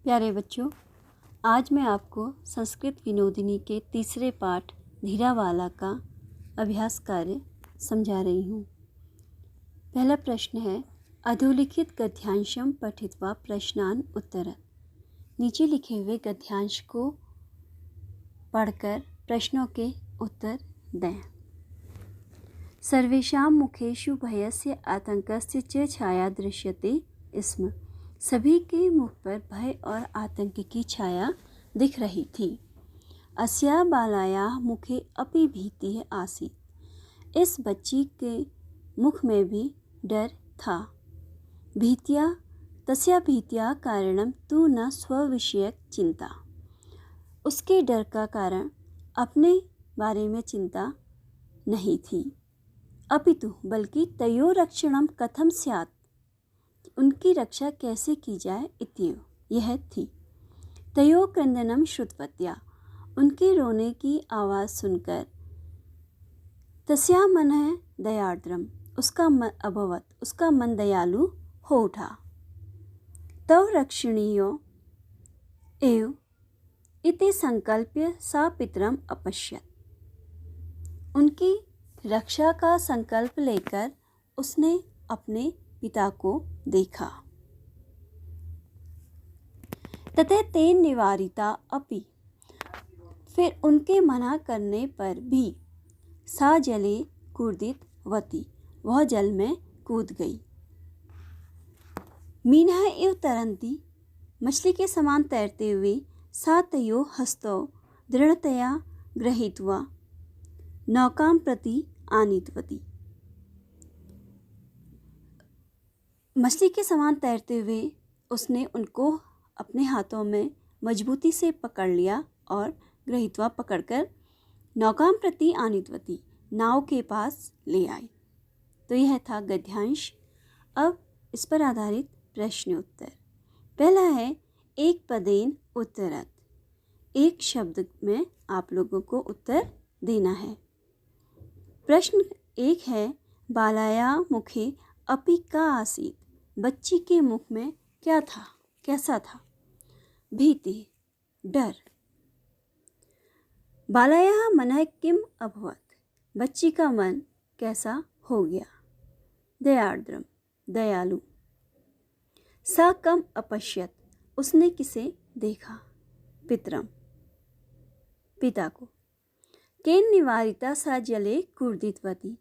प्यारे बच्चों, आज मैं आपको संस्कृत विनोदिनी के तीसरे पाठ धीरावाला का अभ्यास कार्य समझा रही हूँ। पहला प्रश्न है, अधोलिखित गद्यांशम पठित्वा प्रश्नान उत्तरत्। नीचे लिखे हुए गद्यांश को पढ़कर प्रश्नों के उत्तर दें। सर्वेषां मुखेषु भयस्य आतंकस्य च छाया दृश्यते स्म। सभी के मुख पर भय और आतंक की छाया दिख रही थी। अस्या बालायाः मुखे अपि भीतिः आसीत्। इस बच्ची के मुख में भी डर था। तस्या भीत्या कारणं तु न स्वविषयक चिंता। उसके डर का कारण अपने बारे में चिंता नहीं थी, अपितु बल्कि तयोः रक्षणं कथं स्यात्, उनकी रक्षा कैसे की जाए इत्येव यह थी। तयोः क्रन्दनं श्रुतवत्या, उनके रोने की आवाज़ सुनकर तस्याः मनः दयार्द्रम्, उसका मन दयालु हो उठा। तव रक्षणीयो एव इति संकल्प्य सा पितरम् अपश्यत्। उनकी रक्षा का संकल्प लेकर उसने अपने पिता को देखा। ततः तेन निवारिता अपि, फिर उनके मना करने पर भी सा जले कूर्दितवती, वह जल में कूद गई। मीनः इव तरन्ती, मछली के समान तैरते हुए सा तयोः हस्तौ दृढ़तया गृहीत्वा नौकां प्रति आनीतवती। मछली के समान तैरते हुए उसने उनको अपने हाथों में मजबूती से पकड़ लिया और गृहीत्वा पकड़कर नौकां प्रति आनीतवती, नाव के पास ले आई। तो यह था गद्यांश। अब इस पर आधारित प्रश्न उत्तर। पहला है, एक पदेन उत्तरत्। एक शब्द में आप लोगों को उत्तर देना है। प्रश्न एक है, बालाया मुखे अपि का आसीत्। बच्ची के मुख में क्या था, कैसा था? भीति, डर। बालायाः मनः किम अभवत्। बच्ची का मन कैसा हो गया? दयार्द्रम, दयालु। सा कम अपश्यत्, उसने किसे देखा? पितरम, पिता को। केन निवारिता सा जले कूर्दितवती,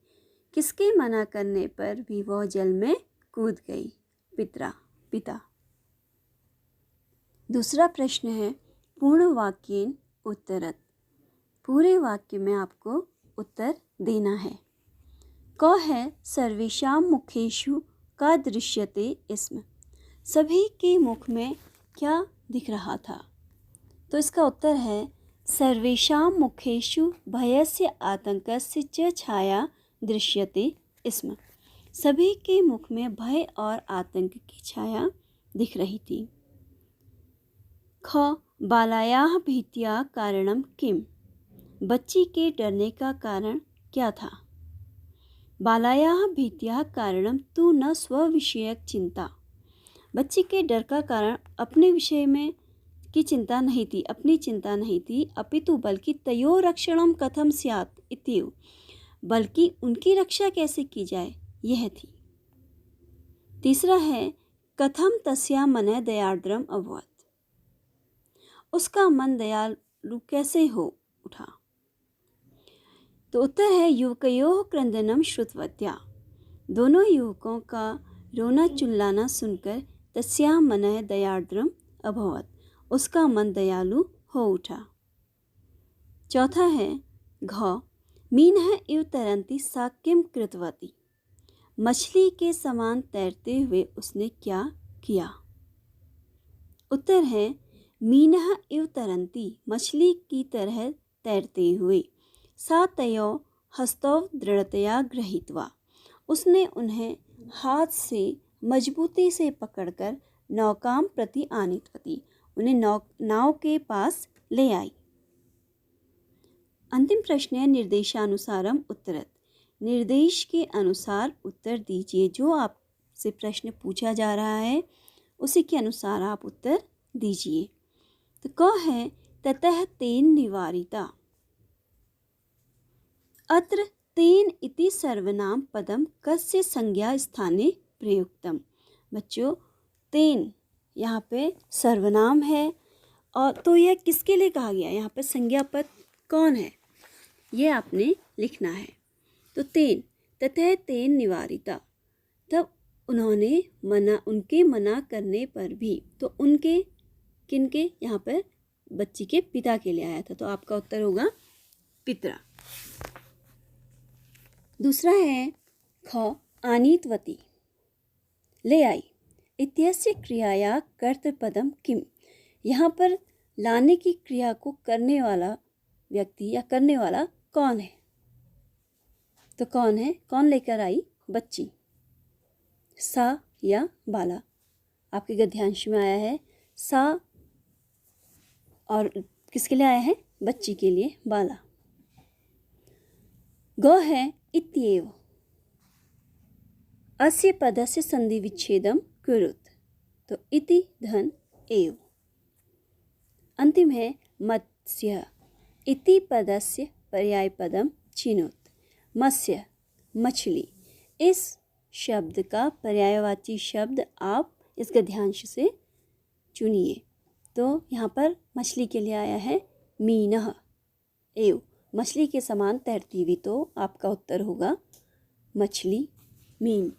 किसके मना करने पर भी वह जल में कूद गई? पिता। दूसरा प्रश्न है, पूर्ण वाक्येन उत्तरत्। पूरे वाक्य में आपको उत्तर देना है। क है, सर्वेषां मुखेषु का दृश्यते स्म। सभी के मुख में क्या दिख रहा था? तो इसका उत्तर है, सर्वेषां मुखेषु भयस्य आतंकस्य च छाया दृश्यते स्म। सभी के मुख में भय और आतंक की छाया दिख रही थी। ख, बालायाः भीत्या कारणं किम। बच्ची के डरने का कारण क्या था? बालायाः भीत्या कारणं तु न स्वविषयक चिंता। बच्ची के डर का कारण अपने विषय में की चिंता नहीं थी, अपनी चिंता नहीं थी, अपितु बल्कि तयोः रक्षणं कथं स्यात् इत्येव, बल्कि उनकी रक्षा कैसे की जाए यह थी। तीसरा है, कथम तस्या मनः दयार्द्रम अभवत्। उसका मन दयालु कैसे हो उठा? तो उत्तर है, युवकयोः क्रंदनम श्रुतवत्या। दोनों युवकों का रोना चिल्लाना सुनकर तस्या मनः दयार्द्रम अभवत्, उसका मन दयालु हो उठा। चौथा है, घ, मीनः इव तरन्ती सा किम कृतवती। मछली के समान तैरते हुए उसने क्या किया? उत्तर है, मीनः इव तरन्ती, मछली की तरह तैरते हुए, सा तयोः हस्तौ दृढ़तया गृहीत्वा, उसने उन्हें हाथ से मजबूती से पकड़कर नौकां प्रति आनीतवती, उन्हें नाव के पास ले आई। अंतिम प्रश्न है, निर्देशानुसारम उत्तरत्। निर्देश के अनुसार उत्तर दीजिए। जो आपसे प्रश्न पूछा जा रहा है उसी के अनुसार आप उत्तर दीजिए। तो क है ततः तेन निवारिता। अत्र तेन इति सर्वनाम पदम कस्य संज्ञा स्थाने प्रयुक्तम। बच्चों, तेन यहाँ पे सर्वनाम है, और तो यह किसके लिए कहा गया? यहाँ पे संज्ञा पद कौन है, ये आपने लिखना है। तो तेन, ततः तेन निवारिता, तब उन्होंने उनके मना करने पर भी, तो उनके किनके? यहाँ पर बच्ची के पिता के लिए आया था, तो आपका उत्तर होगा पितरा। दूसरा है ख, आनीतवती, ले आई। इत्यस्य क्रियाया कर्तृपदम किम। यहाँ पर लाने की क्रिया को करने वाला व्यक्ति या करने वाला कौन है? तो कौन है? कौन लेकर आई? बच्ची। सा या बाला? आपके गद्यांश में आया है सा, और किसके लिए आया है? बच्ची के लिए, बाला। ग है इत्येव। अस्य पदस्य संधि विच्छेदम कुरुत। तो इति धन एव। अंतिम है मत्स्य। इति पदस्य पर्याय पदम चिनोत। मत्स्य, मछली। इस शब्द का पर्यायवाची शब्द आप इस गद्यांश से चुनिए। तो यहाँ पर मछली के लिए आया है मीनः एव। मछली के समान तैरती हुई, तो आपका उत्तर होगा मछली, मीन।